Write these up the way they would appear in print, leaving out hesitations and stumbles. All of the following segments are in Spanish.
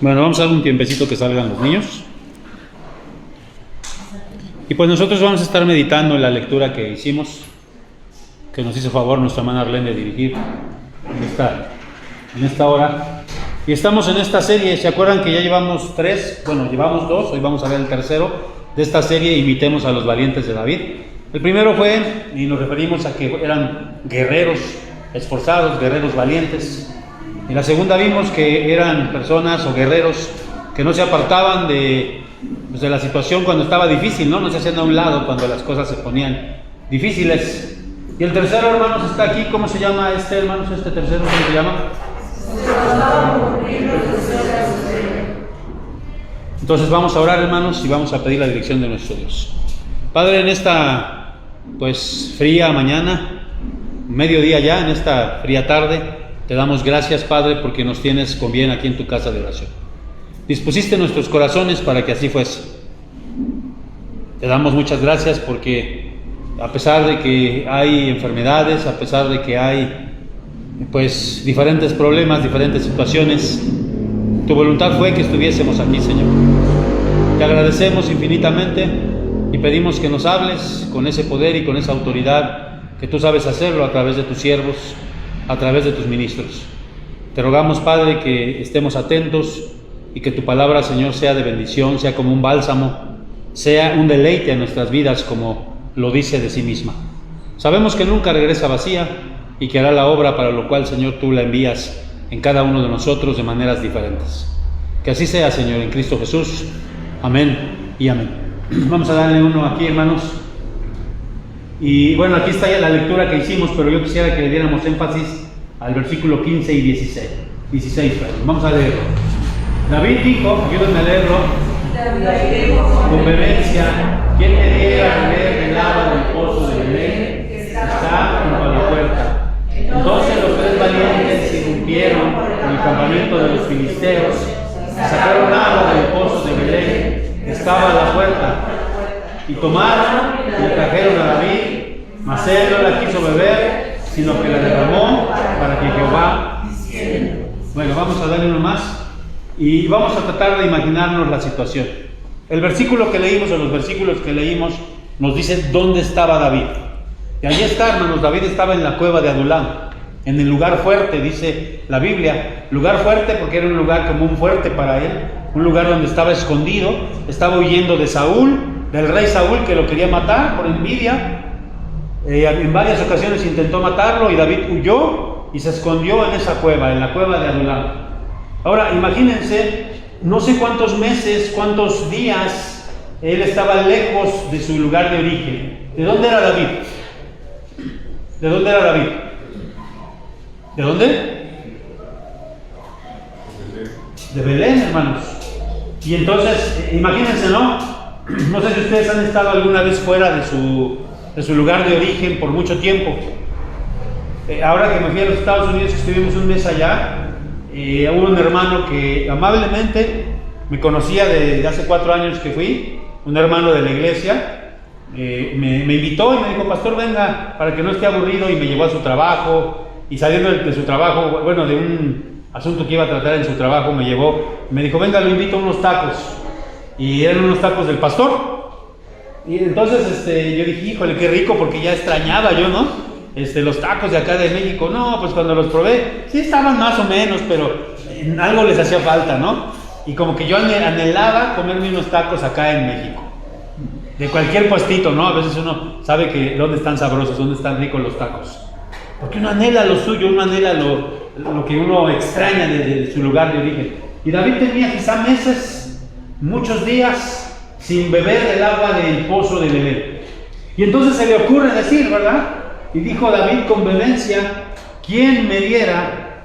Bueno, vamos a dar un tiempecito que salgan los niños. Y pues nosotros vamos a estar meditando en la lectura que hicimos, que nos hizo favor nuestra hermana Arlene de dirigir en esta hora. Y estamos en esta serie. ¿Se acuerdan que ya llevamos llevamos dos, hoy vamos a ver el tercero de esta serie, Imitemos a los valientes de David? El primero fue, y nos referimos a que eran guerreros esforzados, guerreros valientes. En la segunda vimos que eran personas o guerreros que no se apartaban de la situación cuando estaba difícil, no se hacían a un lado cuando las cosas se ponían difíciles. Y el tercero, hermanos, está aquí. ¿Cómo se llama hermanos, este tercero? ¿Cómo se llama? Entonces vamos a orar, hermanos, y vamos a pedir la dirección de nuestro Dios. Padre, en esta fría mañana, mediodía ya, en esta fría tarde, te damos gracias, Padre, porque nos tienes con bien aquí en tu casa de oración. Dispusiste nuestros corazones para que así fuese. Te damos muchas gracias porque a pesar de que hay enfermedades, a pesar de que hay diferentes problemas, diferentes situaciones, tu voluntad fue que estuviésemos aquí, Señor. Te agradecemos infinitamente y pedimos que nos hables con ese poder y con esa autoridad que tú sabes hacerlo a través de tus siervos, a través de tus ministros. Te rogamos, Padre, que estemos atentos y que tu palabra, Señor, sea de bendición, sea como un bálsamo, sea un deleite en nuestras vidas, como lo dice de sí misma. Sabemos que nunca regresa vacía y que hará la obra para lo cual, Señor, tú la envías en cada uno de nosotros de maneras diferentes. Que así sea, Señor, en Cristo Jesús. Amén y amén. Vamos a darle uno aquí, hermanos. Y bueno, aquí está ya la lectura que hicimos, pero yo quisiera que le diéramos énfasis al versículo 15 y 16. Vamos a leerlo. David dijo, ayúdenme a leerlo, con vehemencia: ¿quién me diera beber del agua del pozo de Belén que está junto a la puerta? Entonces los tres valientes irrumpieron en el campamento de los filisteos y sacaron agua del pozo de Belén que estaba a la puerta, y tomaron y le trajeron a David, mas él no la quiso beber, sino que la derramó para que Jehová... Bueno, vamos a darle uno más y vamos a tratar de imaginarnos la situación. El versículo que leímos, o los versículos que leímos, nos dice dónde estaba David. Y allí está, hermanos. David estaba en la cueva de Adulam, en el lugar fuerte, dice la Biblia. Lugar fuerte porque era un lugar como un fuerte para él, un lugar donde estaba escondido, estaba huyendo de Saúl, del rey Saúl, que lo quería matar por envidia. En varias ocasiones intentó matarlo y David huyó y se escondió en esa cueva, en la cueva de Adulam. Ahora imagínense, no sé cuántos meses, cuántos días él estaba lejos de su lugar de origen. ¿De dónde era David? ¿De dónde era David? ¿De dónde? De Belén, hermanos. Y entonces, imagínense, ¿no? No sé si ustedes han estado alguna vez fuera de su lugar de origen por mucho tiempo. Ahora que me fui a los Estados Unidos, que estuvimos un mes allá, hubo un hermano que amablemente me conocía de hace 4 años que fui, un hermano de la iglesia, me invitó y me dijo: pastor, venga, para que no esté aburrido, y me llevó a su trabajo. Y saliendo de su trabajo, de un asunto que iba a tratar en su trabajo, me dijo: venga, lo invito a unos tacos. Y eran unos tacos del pastor. Y entonces yo dije: híjole, qué rico, porque ya extrañaba yo, ¿no? Los tacos de acá de México. No, pues cuando los probé, sí estaban más o menos, pero algo les hacía falta, ¿no? Y como que yo anhelaba comerme unos tacos acá en México, de cualquier puestito, ¿no? A veces uno sabe que dónde están sabrosos, dónde están ricos los tacos, porque uno anhela lo suyo, uno anhela lo que uno extraña de su lugar de origen. Y David tenía quizá meses, muchos días, sin beber del agua del pozo de Belén. Y entonces se le ocurre decir, ¿verdad? Y dijo David con vehemencia: ¿quién me diera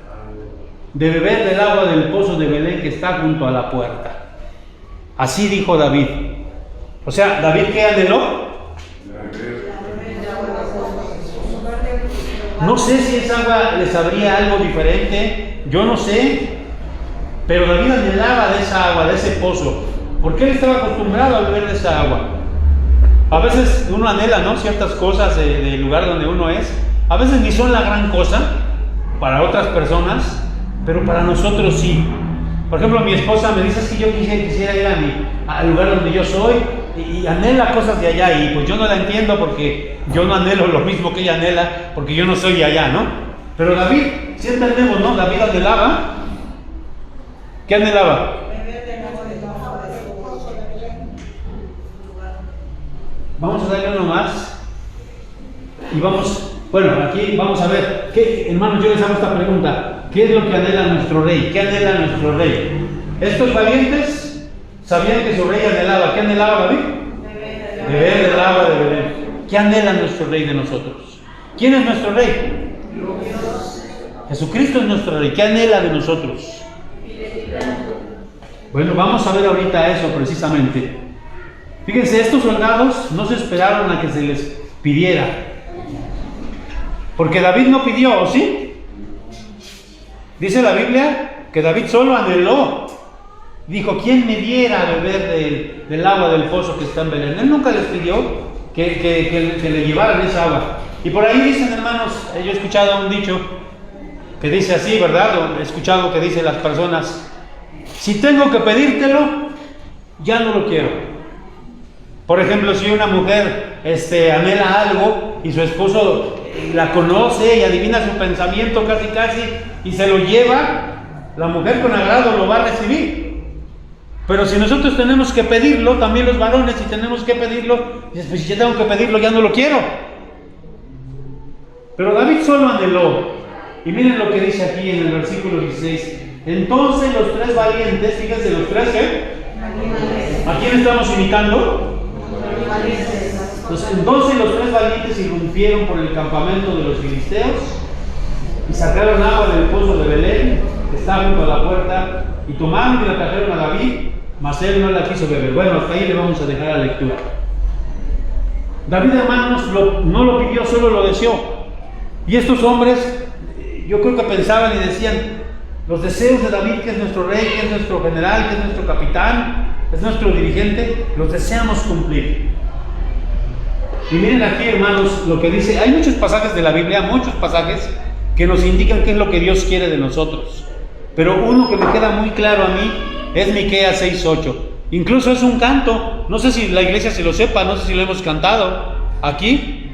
de beber del agua del pozo de Belén que está junto a la puerta? Así dijo David. O sea, ¿David qué anheló? No sé si esa agua le sabría algo diferente, yo no sé, pero David anhelaba de esa agua, de ese pozo, porque él estaba acostumbrado a beber de esa agua. A veces uno anhela, ¿no?, ciertas cosas del lugar donde uno es. A veces ni son la gran cosa para otras personas, pero para nosotros sí. Por ejemplo, mi esposa me dice: es que yo quisiera ir al lugar donde yo soy, y anhela cosas de allá, y pues yo no la entiendo porque yo no anhelo lo mismo que ella anhela, porque yo no soy de allá, ¿no? Pero David, sí entendemos, ¿no? David anhelaba. ¿Qué anhelaba? Vamos a darle uno más. Y aquí vamos a ver, hermanos, yo les hago esta pregunta: ¿qué es lo que anhela nuestro rey? ¿Qué anhela nuestro rey? Estos valientes sabían que su rey anhelaba. ¿Qué anhelaba David? Beber del agua de Belén. ¿Qué anhela nuestro rey de nosotros? ¿Quién es nuestro rey? Jesucristo es nuestro rey. ¿Qué anhela de nosotros? Bueno, vamos a ver ahorita eso precisamente. Fíjense, estos soldados no se esperaron a que se les pidiera, porque David no pidió, ¿o sí? Dice la Biblia que David solo anheló. Dijo: ¿quién me diera a beber del agua del pozo que está en Belén? Él nunca les pidió que le llevaran esa agua. Y por ahí dicen, hermanos, yo he escuchado un dicho que dice así, ¿verdad? He escuchado que dicen las personas: si tengo que pedírtelo, ya no lo quiero. Por ejemplo, si una mujer anhela algo y su esposo la conoce y adivina su pensamiento casi y se lo lleva, la mujer con agrado lo va a recibir. Pero si nosotros tenemos que pedirlo, también los varones, si tenemos que pedirlo, pues si yo tengo que pedirlo, ya no lo quiero. Pero David solo anheló. Y miren lo que dice aquí en el versículo 16. Entonces los tres valientes, fíjense, los tres, ¿a quién estamos imitando? Entonces los tres valientes irrumpieron por el campamento de los filisteos y sacaron agua del pozo de Belén, que está junto a la puerta, y tomaron y la trajeron a David, mas él no la quiso beber. Bueno, hasta ahí le vamos a dejar la lectura. David, hermanos, no lo pidió, solo lo deseó. Y estos hombres, yo creo que pensaban y decían: los deseos de David, que es nuestro rey, que es nuestro general, que es nuestro capitán, es nuestro dirigente, los deseamos cumplir. Y miren aquí, hermanos, lo que dice. Hay muchos pasajes de la Biblia, muchos pasajes que nos indican qué es lo que Dios quiere de nosotros. Pero uno que me queda muy claro a mí es Miqueas 6:8. Incluso es un canto. No sé si la iglesia se lo sepa, no sé si lo hemos cantado aquí.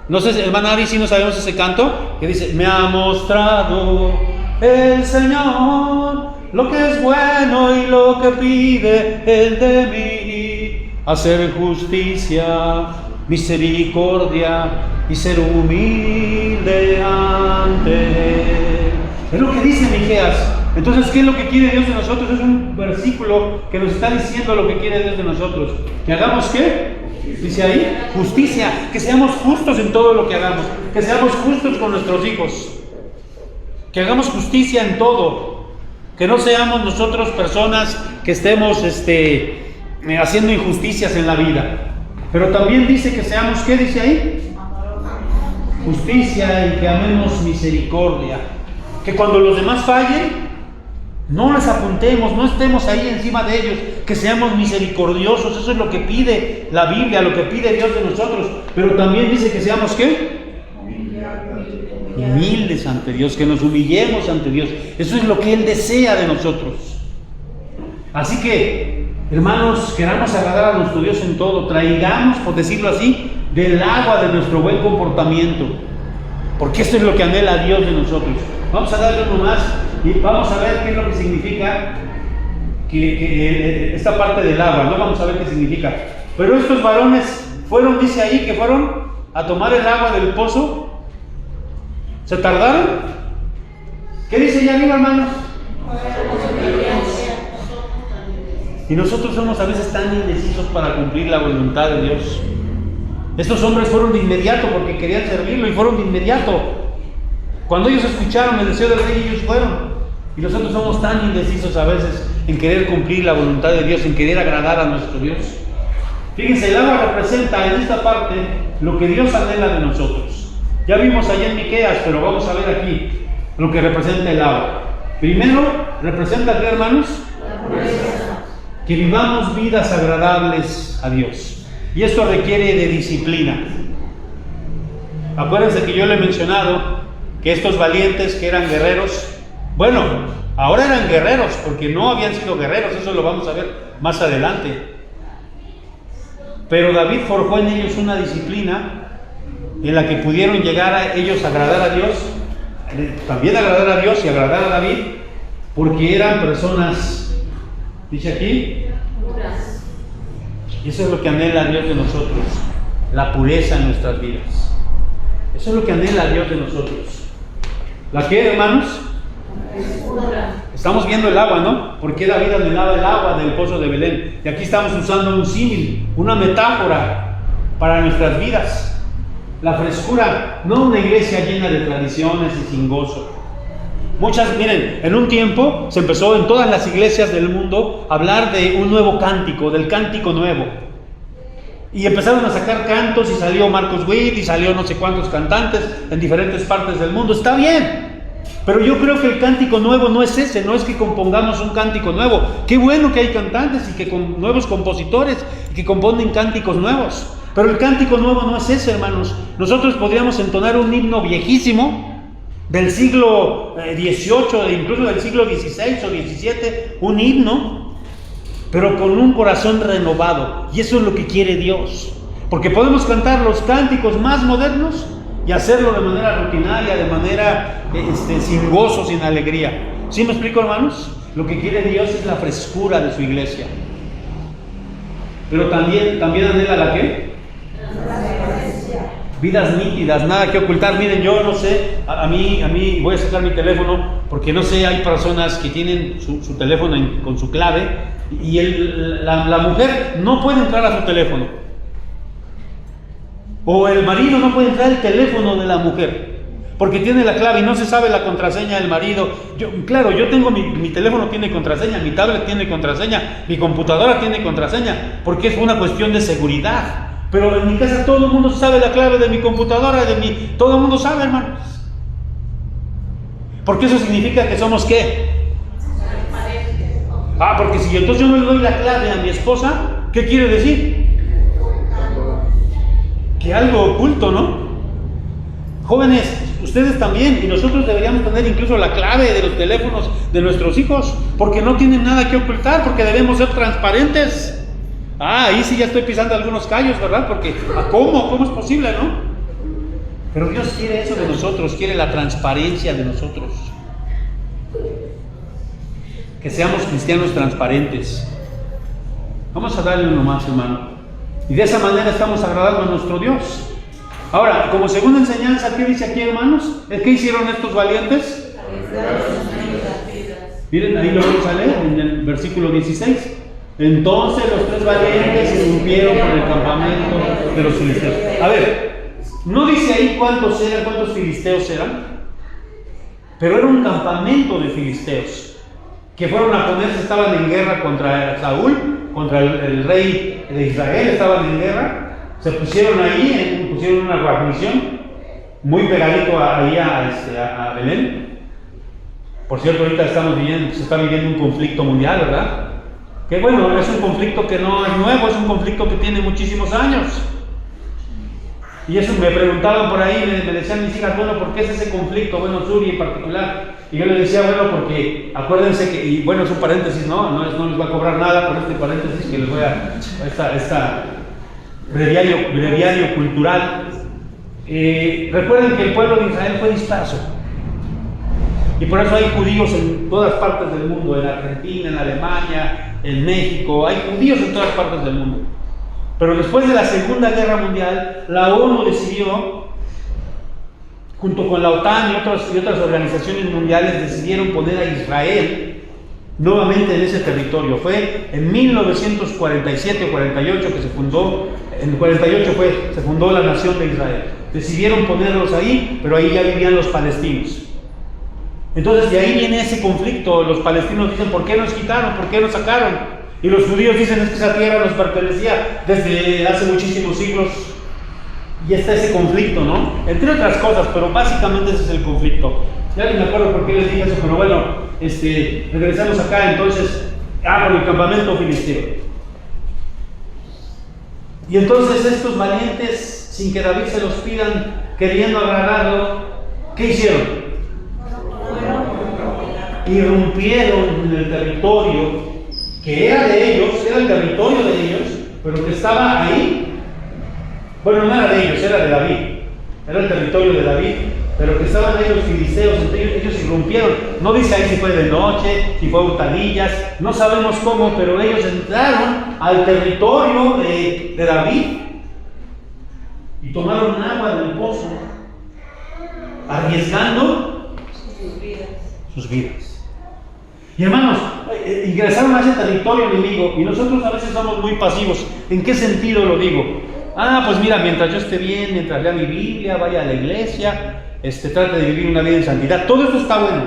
No sé, hermana Ari, si no sabemos ese canto que dice: me ha mostrado el Señor lo que es bueno y lo que pide Él de mí, hacer justicia, misericordia y ser humilde ante Él. Es lo que dice Miqueas. Entonces, ¿qué es lo que quiere Dios de nosotros? Es un versículo que nos está diciendo lo que quiere Dios de nosotros. ¿Que hagamos qué? Dice ahí, justicia, que seamos justos en todo lo que hagamos, que seamos justos con nuestros hijos, que hagamos justicia en todo, que no seamos nosotros personas que estemos haciendo injusticias en la vida. Pero también dice que seamos, ¿qué dice ahí? Justicia, y que amemos misericordia, que cuando los demás fallen, no les apuntemos, no estemos ahí encima de ellos, que seamos misericordiosos. Eso es lo que pide la Biblia, lo que pide Dios de nosotros. Pero también dice que seamos ¿qué? Humildes ante Dios, que nos humillemos ante Dios. Eso es lo que Él desea de nosotros. Así que, hermanos, queramos agradar a nuestro Dios en todo. Traigamos, por decirlo así, del agua de nuestro buen comportamiento, porque esto es lo que anhela Dios de nosotros. Vamos a darle uno más y vamos a ver qué es lo que significa que esta parte del agua, ¿no? Vamos a ver qué significa. Pero estos varones fueron, dice ahí, que fueron a tomar el agua del pozo. ¿Se tardaron? ¿Qué dice allá arriba, hermanos? Y nosotros somos a veces tan indecisos para cumplir la voluntad de Dios. Estos hombres fueron de inmediato porque querían servirlo y fueron de inmediato. Cuando ellos escucharon el deseo del rey, ellos fueron. Y nosotros somos tan indecisos a veces en querer cumplir la voluntad de Dios, en querer agradar a nuestro Dios. Fíjense, el agua representa en esta parte lo que Dios anhela de nosotros. Ya vimos allá en Miqueas, pero vamos a ver aquí lo que representa el agua. Primero, representa, ¿qué, hermanos? Que vivamos vidas agradables a Dios. Y esto requiere de disciplina. Acuérdense que yo le he mencionado que estos valientes que eran guerreros Bueno, ahora eran guerreros, porque no habían sido guerreros, eso lo vamos a ver más adelante. Pero David forjó en ellos una disciplina en la que pudieron llegar a ellos a agradar a Dios, también agradar a Dios y agradar a David, porque eran personas, dice aquí, puras. Y eso es lo que anhela Dios de nosotros, la pureza en nuestras vidas. Eso es lo que anhela Dios de nosotros. ¿La qué, hermanos? Estamos viendo el agua, ¿no? Porque David anhelaba el agua del pozo de Belén. Y aquí estamos usando un símil, una metáfora para nuestras vidas. La frescura, no una iglesia llena de tradiciones y sin gozo. Miren, en un tiempo se empezó en todas las iglesias del mundo a hablar de un nuevo cántico, del cántico nuevo. Y empezaron a sacar cantos y salió Marcos Witt y salió no sé cuántos cantantes en diferentes partes del mundo. Está bien. Pero yo creo que el cántico nuevo no es ese, no es que compongamos un cántico nuevo. Qué bueno que hay cantantes y que con nuevos compositores y que componen cánticos nuevos. Pero el cántico nuevo no es ese, hermanos. Nosotros podríamos entonar un himno viejísimo del siglo XVIII, incluso del siglo XVI o XVII, un himno, pero con un corazón renovado. Y eso es lo que quiere Dios. Porque podemos cantar los cánticos más modernos y hacerlo de manera rutinaria, de manera sin gozo, sin alegría. ¿Sí me explico, hermanos? Lo que quiere Dios es la frescura de su iglesia. Pero también anhela la ¿qué? Vidas nítidas, nada que ocultar. Miren, yo no sé, a mí voy a sacar mi teléfono, porque no sé, hay personas que tienen su teléfono con su clave, y la mujer no puede entrar a su teléfono. O el marido no puede entrar al teléfono de la mujer, porque tiene la clave y no se sabe la contraseña del marido. Yo tengo mi teléfono tiene contraseña, mi tablet tiene contraseña, mi computadora tiene contraseña, porque es una cuestión de seguridad. Pero en mi casa todo el mundo sabe la clave de mi computadora, todo el mundo sabe, hermanos. Porque eso significa que somos ¿qué? Porque si entonces yo no le doy la clave a mi esposa, ¿qué quiere decir? Que algo oculto, ¿no? Jóvenes, ustedes también, y nosotros deberíamos tener incluso la clave de los teléfonos de nuestros hijos, porque no tienen nada que ocultar, porque debemos ser transparentes. Ahí sí ya estoy pisando algunos callos, ¿verdad? Porque ¿cómo es posible, no? Pero Dios quiere eso de nosotros, quiere la transparencia de nosotros. Que seamos cristianos transparentes. Vamos a darle uno más, hermano. Y de esa manera estamos agradando a nuestro Dios. Ahora, como segunda enseñanza, ¿qué dice aquí, hermanos? ¿Qué hicieron estos valientes? Miren, ahí lo vamos a leer en el versículo 16. Entonces los tres valientes irrumpieron por el campamento de los filisteos. A ver, no dice ahí cuántos filisteos eran, pero era un campamento de filisteos que fueron a ponerse, estaban en guerra contra Saúl, contra el rey de Israel, estaban en guerra, se pusieron ahí, pusieron una guarnición muy pegadito ahí a Belén. Por cierto, ahorita se está viviendo un conflicto mundial, ¿verdad? Que bueno, es un conflicto que no es nuevo, es un conflicto que tiene muchísimos años. Y eso me preguntaban por ahí, me decían mis hijas, bueno, ¿por qué es ese conflicto? Bueno, Suri en particular. Y yo le decía, bueno, porque acuérdense que, y bueno, es un paréntesis, no les va a cobrar nada por este paréntesis que les voy a esta breviario cultural. Recuerden que el pueblo de Israel fue disperso. Y por eso hay judíos en todas partes del mundo, en Argentina, en Alemania, en México, hay judíos en todas partes del mundo. Pero después de la Segunda Guerra Mundial, la ONU decidió, junto con la OTAN y otras organizaciones mundiales, decidieron poner a Israel nuevamente en ese territorio. Fue en 1947 o 48 que se fundó, en 48 se fundó la nación de Israel. Decidieron ponerlos ahí, pero ahí ya vivían los palestinos. Entonces de ahí viene ese conflicto. Los palestinos dicen, ¿por qué nos quitaron? ¿Por qué nos sacaron? Y los judíos dicen, es que esa tierra nos pertenecía desde hace muchísimos siglos. Y está ese conflicto, ¿no? Entre otras cosas, pero básicamente ese es el conflicto. Ya ni me acuerdo por qué les dije eso, pero bueno, regresamos acá entonces, por el campamento filisteo. Y entonces estos valientes, sin que David se los pidan, queriendo agradarlo, ¿qué hicieron? irrumpieron en el territorio que era de ellos, era el territorio de ellos, pero que estaba ahí. Bueno, no era de ellos, era de David, era el territorio de David, pero que estaban ahí los filisteos, entonces ellos irrumpieron. No dice ahí si fue de noche, si fue hurtadillas, no sabemos cómo, pero ellos entraron al territorio de David y tomaron agua del pozo, arriesgando sus vidas. Y hermanos, ingresaron a ese territorio enemigo y nosotros a veces somos muy pasivos. ¿En qué sentido lo digo? Pues mira, mientras yo esté bien, mientras lea mi Biblia, vaya a la iglesia, trate de vivir una vida en santidad, todo eso está bueno,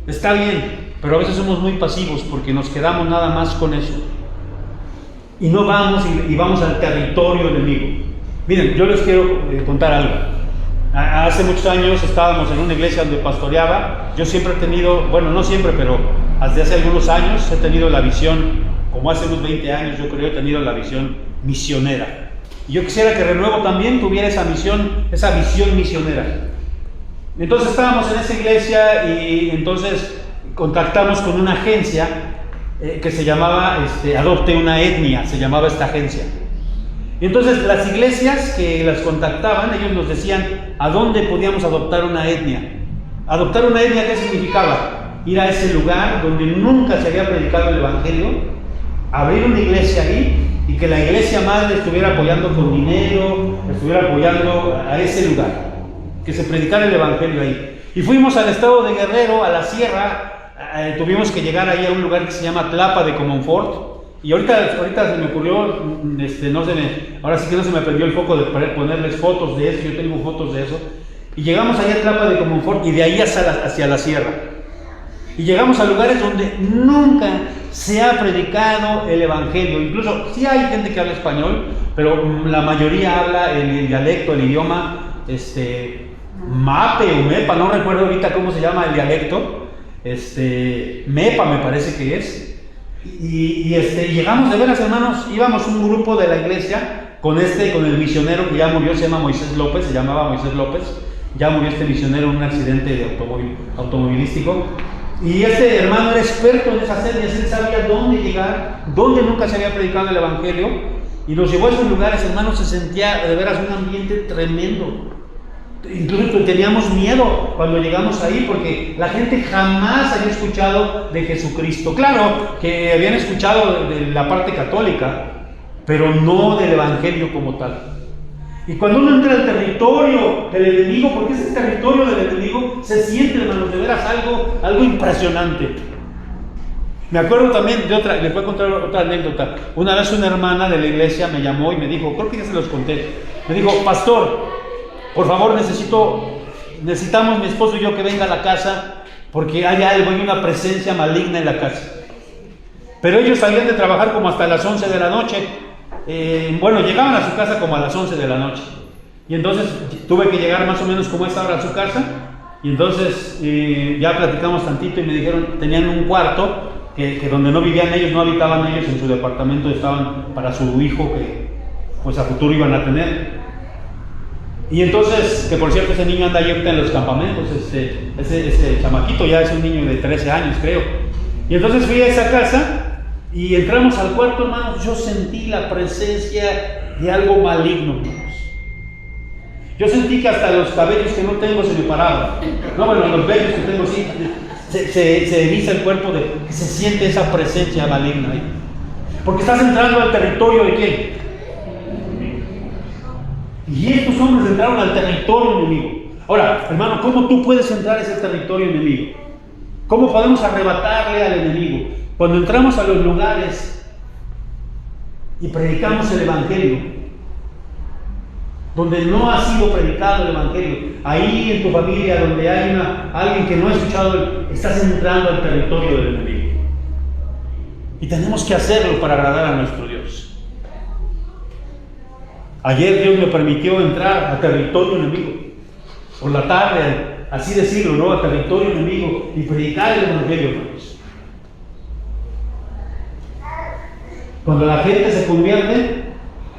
está bien, pero a veces somos muy pasivos porque nos quedamos nada más con eso y no vamos y vamos al territorio enemigo. Miren, yo les quiero contar algo. Hace muchos años estábamos en una iglesia donde pastoreaba. Yo siempre he tenido, bueno, no siempre, pero desde hace algunos años he tenido la visión, como hace unos 20 años yo creo, he tenido la visión misionera. Y yo quisiera que Renuevo también tuviera esa visión misionera. Entonces estábamos en esa iglesia y entonces contactamos con una agencia que se llamaba Adopte una Etnia, se llamaba esta agencia. Y entonces las iglesias que las contactaban, ellos nos decían a dónde podíamos adoptar una etnia. Adoptar una etnia, ¿qué significaba? Ir a ese lugar donde nunca se había predicado el evangelio, abrir una iglesia ahí y que la iglesia madre estuviera apoyando con dinero, estuviera apoyando a ese lugar, que se predicara el evangelio ahí. Y fuimos al estado de Guerrero, a la sierra, tuvimos que llegar ahí a un lugar que se llama Tlapa de Comonfort. Y ahorita se me ocurrió, ahora sí que no se me prendió el foco de ponerles fotos de eso, yo tengo fotos de eso. Y llegamos allá a Tlapa de Comonfort y de ahí hacia la sierra. Y llegamos a lugares donde nunca se ha predicado el evangelio. Incluso sí hay gente que habla español, pero la mayoría habla el dialecto, el idioma, Mape o Mepa, no recuerdo ahorita cómo se llama el dialecto, Mepa me parece que es. Y llegamos de veras, hermanos, íbamos un grupo de la iglesia con el misionero que ya murió, se llama Moisés López, se llamaba Moisés López, ya murió este misionero en un accidente de automovilístico. Y este hermano era experto en esas etnias, él sabía dónde llegar, dónde nunca se había predicado el evangelio, y nos llevó a esos lugares, hermanos, se sentía de veras un ambiente tremendo. Incluso teníamos miedo cuando llegamos ahí porque la gente jamás había escuchado de Jesucristo. Claro que habían escuchado de la parte católica, pero no del evangelio como tal. Y cuando uno entra al territorio del enemigo, porque ese territorio del enemigo, se siente, hermanos, de veras algo impresionante. Me acuerdo también de otra, les voy a contar otra anécdota. Una vez una hermana de la iglesia me llamó y me dijo, creo que ya se los conté, me dijo, pastor, por favor, necesitamos mi esposo y yo que venga a la casa porque hay algo, hay una presencia maligna en la casa. Pero ellos salían de trabajar como hasta las 11 de la noche. Llegaban a su casa como a las 11 de la noche. Y entonces tuve que llegar más o menos como a esta hora a su casa. Y entonces ya platicamos tantito y me dijeron, tenían un cuarto que donde no vivían ellos, no habitaban ellos en su departamento, estaban para su hijo que pues a futuro iban a tener. Y entonces, que por cierto ese niño anda ahí ahorita en los campamentos, ese chamaquito ya es un niño de 13 años creo. Y entonces fui a esa casa y entramos al cuarto, hermanos, yo sentí la presencia de algo maligno, hermanos. Yo sentí que hasta los cabellos que no tengo se me paraban. No, bueno, los vellos que tengo sí, se eriza el cuerpo, que se siente esa presencia maligna ahí. Porque estás entrando al territorio de ¿quién? Y estos hombres entraron al territorio enemigo. Ahora, hermano, ¿cómo tú puedes entrar a ese territorio enemigo? ¿Cómo podemos arrebatarle al enemigo? Cuando entramos a los lugares y predicamos el evangelio, donde no ha sido predicado el evangelio, ahí en tu familia, donde hay alguien que no ha escuchado, estás entrando al territorio del enemigo. Y tenemos que hacerlo para agradar a nuestro Dios. Ayer Dios me permitió entrar a territorio enemigo, por la tarde, así decirlo, ¿no? A territorio enemigo y predicar el evangelio, hermanos. Cuando la gente se convierte,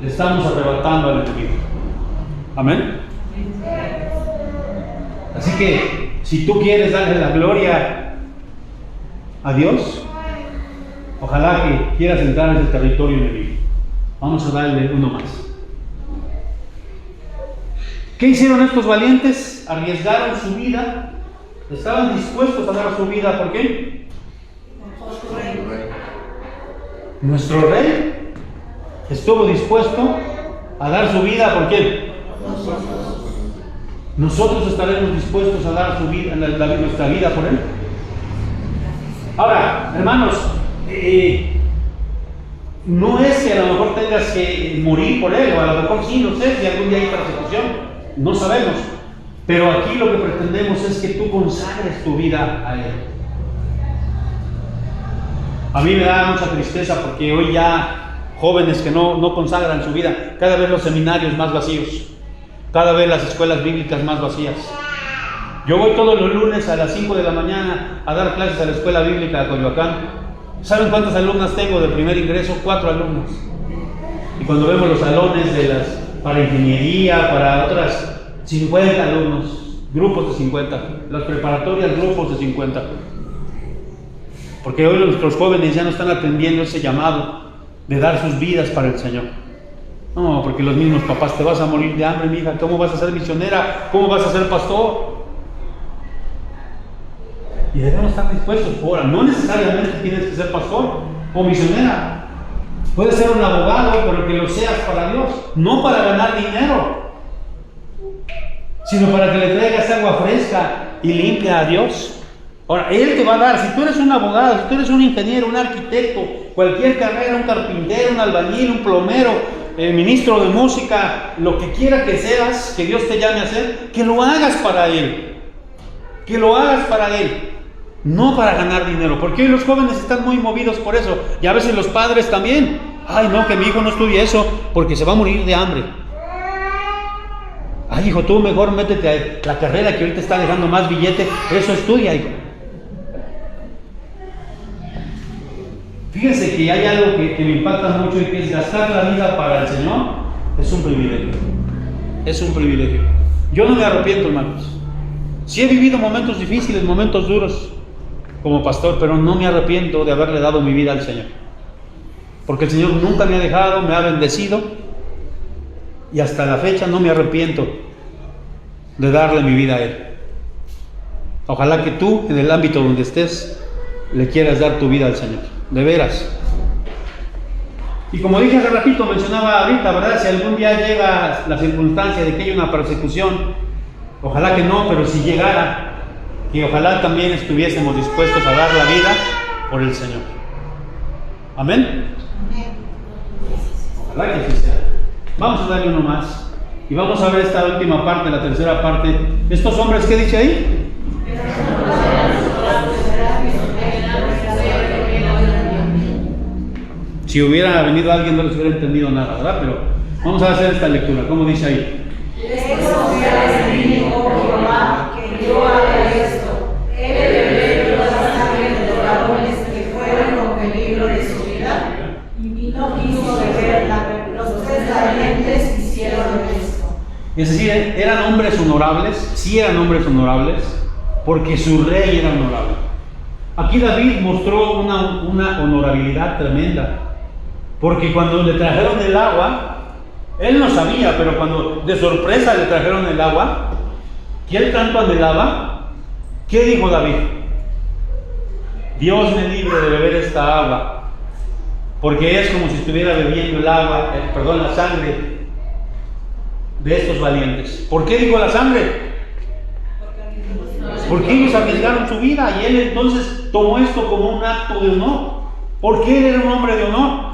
le estamos arrebatando al enemigo. Amén. Así que, si tú quieres darle la gloria a Dios, ojalá que quieras entrar en ese territorio enemigo. Vamos a darle uno más. ¿Qué hicieron estos valientes? Arriesgaron su vida, estaban dispuestos a dar su vida. ¿Por qué? Nuestro rey estuvo dispuesto a dar su vida. ¿Por qué? Nosotros estaremos dispuestos a dar su vida, nuestra vida por él. Ahora, hermanos, no es que a lo mejor tengas que morir por él, o a lo mejor sí, no sé si algún día hay persecución, no sabemos. Pero aquí lo que pretendemos es que tú consagres tu vida a él. A mí me da mucha tristeza porque hoy ya jóvenes que no consagran su vida, cada vez los seminarios más vacíos, cada vez las escuelas bíblicas más vacías. Yo voy todos los lunes a las 5 de la mañana a dar clases a la escuela bíblica de Coyoacán. ¿Saben cuántas alumnas tengo de primer ingreso? 4 alumnos. Y cuando vemos los salones para ingeniería, para otras 50 alumnos, grupos de 50, las preparatorias, grupos de 50. Porque hoy nuestros jóvenes ya no están atendiendo ese llamado de dar sus vidas para el Señor. No, porque los mismos papás: te vas a morir de hambre, mija, ¿cómo vas a ser misionera? ¿Cómo vas a ser pastor? Y debemos estar dispuestos. Ahora, no necesariamente tienes que ser pastor o misionera. Puedes ser un abogado, pero que lo seas para Dios, no para ganar dinero, sino para que le traigas agua fresca y limpia a Dios. Ahora, Él te va a dar. Si tú eres un abogado, si tú eres un ingeniero, un arquitecto, cualquier carrera, un carpintero, un albañil, un plomero, ministro de música, lo que quiera que seas, que Dios te llame a hacer, que lo hagas para Él. Que lo hagas para Él, no para ganar dinero. Porque hoy los jóvenes están muy movidos por eso, y a veces los padres también. Ay, no, que mi hijo no estudie eso porque se va a morir de hambre. Ay, hijo, tú mejor métete a la carrera que ahorita está dejando más billete, eso estudia, hijo. Fíjense que hay algo que me impacta mucho, y que es gastar la vida para el Señor. Es un privilegio. Es un privilegio. Yo no me arrepiento, hermanos. Sí he vivido momentos difíciles, momentos duros como pastor, pero no me arrepiento de haberle dado mi vida al Señor. Porque el Señor nunca me ha dejado, me ha bendecido, y hasta la fecha no me arrepiento de darle mi vida a Él. Ojalá que tú, en el ámbito donde estés, le quieras dar tu vida al Señor, de veras. Y como dije hace ratito, mencionaba ahorita, ¿verdad? Si algún día llega la circunstancia de que haya una persecución, ojalá que no, pero si llegara, y ojalá también estuviésemos dispuestos a dar la vida por el Señor. Amén. Ojalá que así sea. Vamos a darle uno más y vamos a ver esta última parte, la tercera parte. Estos hombres, ¿qué dice ahí? Si hubiera venido alguien no les hubiera entendido nada, ¿verdad? Pero vamos a hacer esta lectura. ¿Cómo dice ahí? Es decir, eran hombres honorables, sí eran hombres honorables, porque su rey era honorable. Aquí David mostró una honorabilidad tremenda, porque cuando le trajeron el agua, él no sabía, pero cuando de sorpresa le trajeron el agua, que él tanto anhelaba, ¿qué dijo David? Dios me libre de beber esta agua, porque es como si estuviera bebiendo la sangre de estos valientes. ¿Por qué digo la sangre? Porque ellos arriesgaron su vida, y él entonces tomó esto como un acto de honor, porque él era un hombre de honor,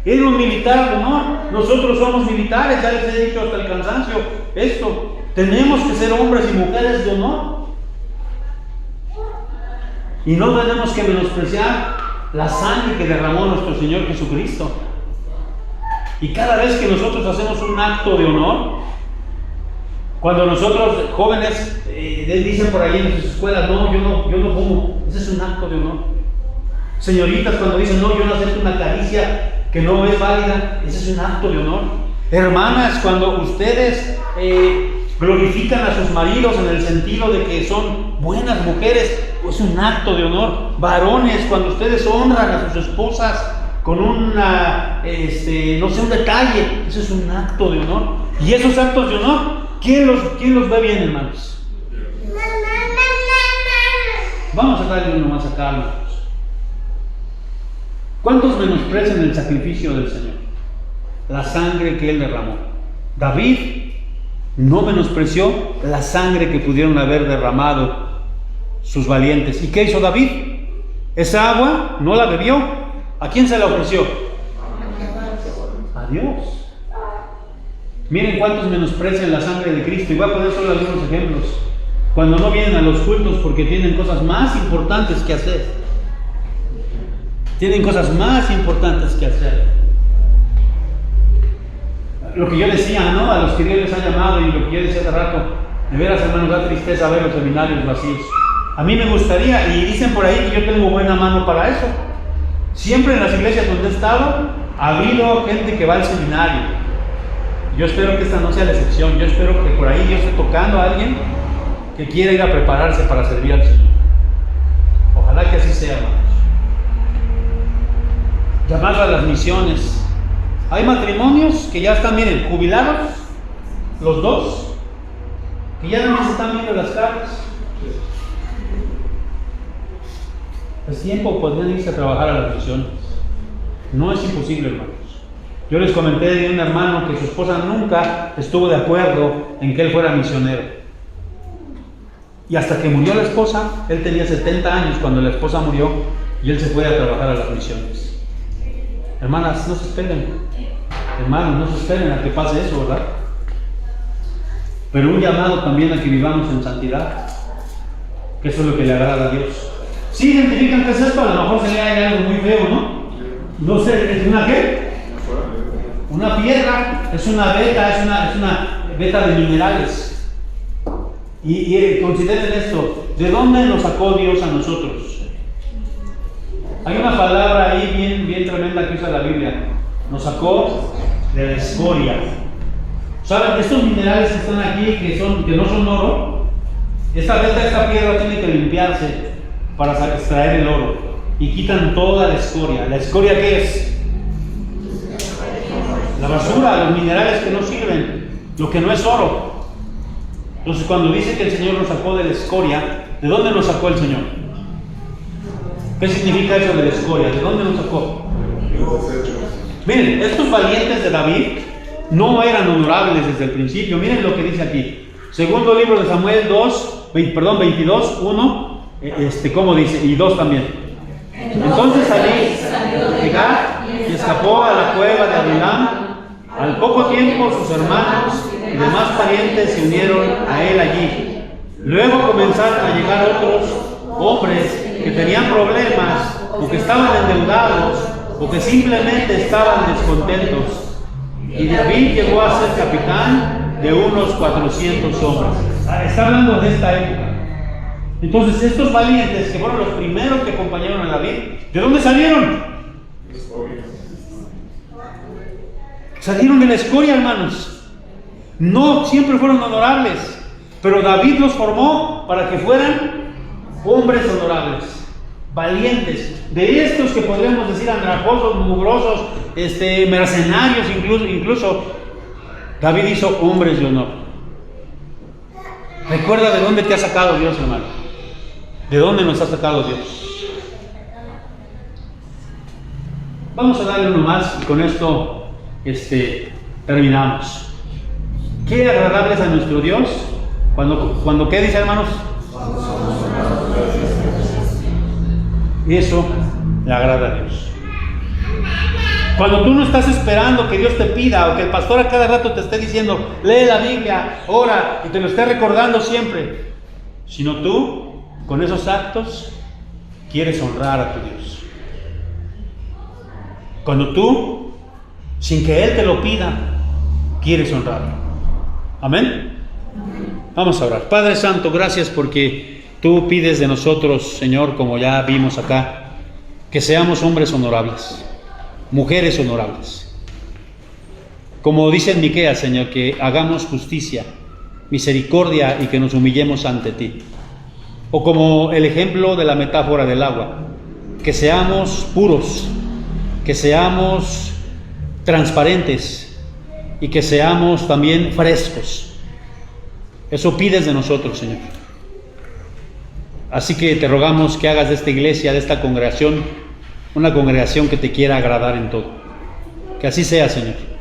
era un militar de honor. Nosotros somos militares, ya les he dicho hasta el cansancio esto. Tenemos que ser hombres y mujeres de honor, y no tenemos que menospreciar la sangre que derramó nuestro Señor Jesucristo. Y cada vez que nosotros hacemos un acto de honor, cuando nosotros jóvenes dicen por ahí en sus escuelas: no, yo no fumo, ese es un acto de honor. Señoritas, cuando dicen: no, yo no acepto una caricia que no es válida, ese es un acto de honor. Hermanas, cuando ustedes glorifican a sus maridos en el sentido de que son buenas mujeres, es un acto de honor. Varones, cuando ustedes honran a sus esposas con una, no sé, un detalle, eso es un acto de honor. Y esos actos de honor, ¿quién los ve bien, hermanos? Vamos a darle uno más acá, hermanos. ¿Cuántos menosprecian el sacrificio del Señor? La sangre que Él derramó. David no menospreció la sangre que pudieron haber derramado sus valientes. ¿Y qué hizo David? Esa agua no la bebió. ¿A quién se la ofreció? A Dios. Miren cuántos menosprecian la sangre de Cristo. Y voy a poner solo algunos ejemplos. Cuando no vienen a los cultos porque tienen cosas más importantes que hacer. Tienen cosas más importantes que hacer. Lo que yo decía, ¿no? A los que Dios les ha llamado, y lo que yo decía hace rato, de veras, hermanos, da tristeza ver los seminarios vacíos. A mí me gustaría, y dicen por ahí que yo tengo buena mano para eso. Siempre en las iglesias donde he estado, ha habido gente que va al seminario. Yo espero que esta no sea la excepción. Yo espero que por ahí Dios esté tocando a alguien que quiera ir a prepararse para servir al Señor. Ojalá que así sea, hermanos. Llamar a las misiones. Hay matrimonios que ya están, miren, jubilados, los dos, que ya no se están viendo las caras. Es tiempo, podrían irse a trabajar a las misiones. No es imposible, hermanos. Yo les comenté de un hermano que su esposa nunca estuvo de acuerdo en que él fuera misionero. Y hasta que murió la esposa, él tenía 70 años cuando la esposa murió, y él se fue a trabajar a las misiones. Hermanas, no se esperen. Hermanos, no se esperen a que pase eso, ¿verdad? Pero un llamado también a que vivamos en santidad, que eso es lo que le agrada a Dios. ¿Sí identifican qué es esto? A lo mejor se le haga algo muy feo, ¿no? No sé, ¿es una qué? Una piedra, es una veta de minerales. Y consideren esto, ¿de dónde nos sacó Dios a nosotros? Hay una palabra ahí bien tremenda que usa la Biblia. Nos sacó de la escoria. ¿Saben? Estos minerales que están aquí, que no son oro, esta piedra tiene que limpiarse para extraer el oro. Y quitan toda la escoria. ¿La escoria qué es? La basura, los minerales que no sirven, lo que no es oro. Entonces, cuando dice que el Señor nos sacó de la escoria, ¿de dónde nos sacó el Señor? ¿Qué significa eso de la escoria? ¿De dónde nos sacó? Miren, estos valientes de David no eran honorables desde el principio. Miren lo que dice aquí. Segundo libro de Samuel 22, 1, ¿cómo dice? Y 2 también. Entonces salió de Gat y escapó a la cueva de Adulam. Al poco tiempo sus hermanos y demás parientes se unieron a él allí. Luego comenzaron a llegar otros hombres que tenían problemas, o que estaban endeudados, o que simplemente estaban descontentos. Y David llegó a ser capitán de unos 400 hombres. Está hablando de esta época. Entonces, estos valientes que fueron los primeros que acompañaron a David, ¿de dónde salieron? Salieron de la escoria, hermanos. No siempre fueron honorables, pero David los formó para que fueran hombres honorables, valientes, de estos que podríamos decir andrajosos, mugrosos, mercenarios, incluso David hizo hombres de honor. Recuerda de dónde te ha sacado Dios, hermano. ¿De dónde nos ha sacado Dios? Vamos a darle uno más y con esto terminamos. Qué agradable es a nuestro Dios cuando ¿qué dice, hermanos? Eso le agrada a Dios. Cuando tú no estás esperando que Dios te pida, o que el pastor a cada rato te esté diciendo, lee la Biblia, ora, y te lo esté recordando siempre, sino tú, con esos actos, quieres honrar a tu Dios. Cuando tú, sin que Él te lo pida, quieres honrarlo. Amén. Vamos a orar. Padre Santo, gracias porque tú pides de nosotros, Señor, como ya vimos acá, que seamos hombres honorables, mujeres honorables. Como dice en Miqueas, Señor, que hagamos justicia, misericordia y que nos humillemos ante ti. O como el ejemplo de la metáfora del agua, que seamos puros, que seamos transparentes y que seamos también frescos. Eso pides de nosotros, Señor. Así que te rogamos que hagas de esta iglesia, de esta congregación, una congregación que te quiera agradar en todo. Que así sea, Señor.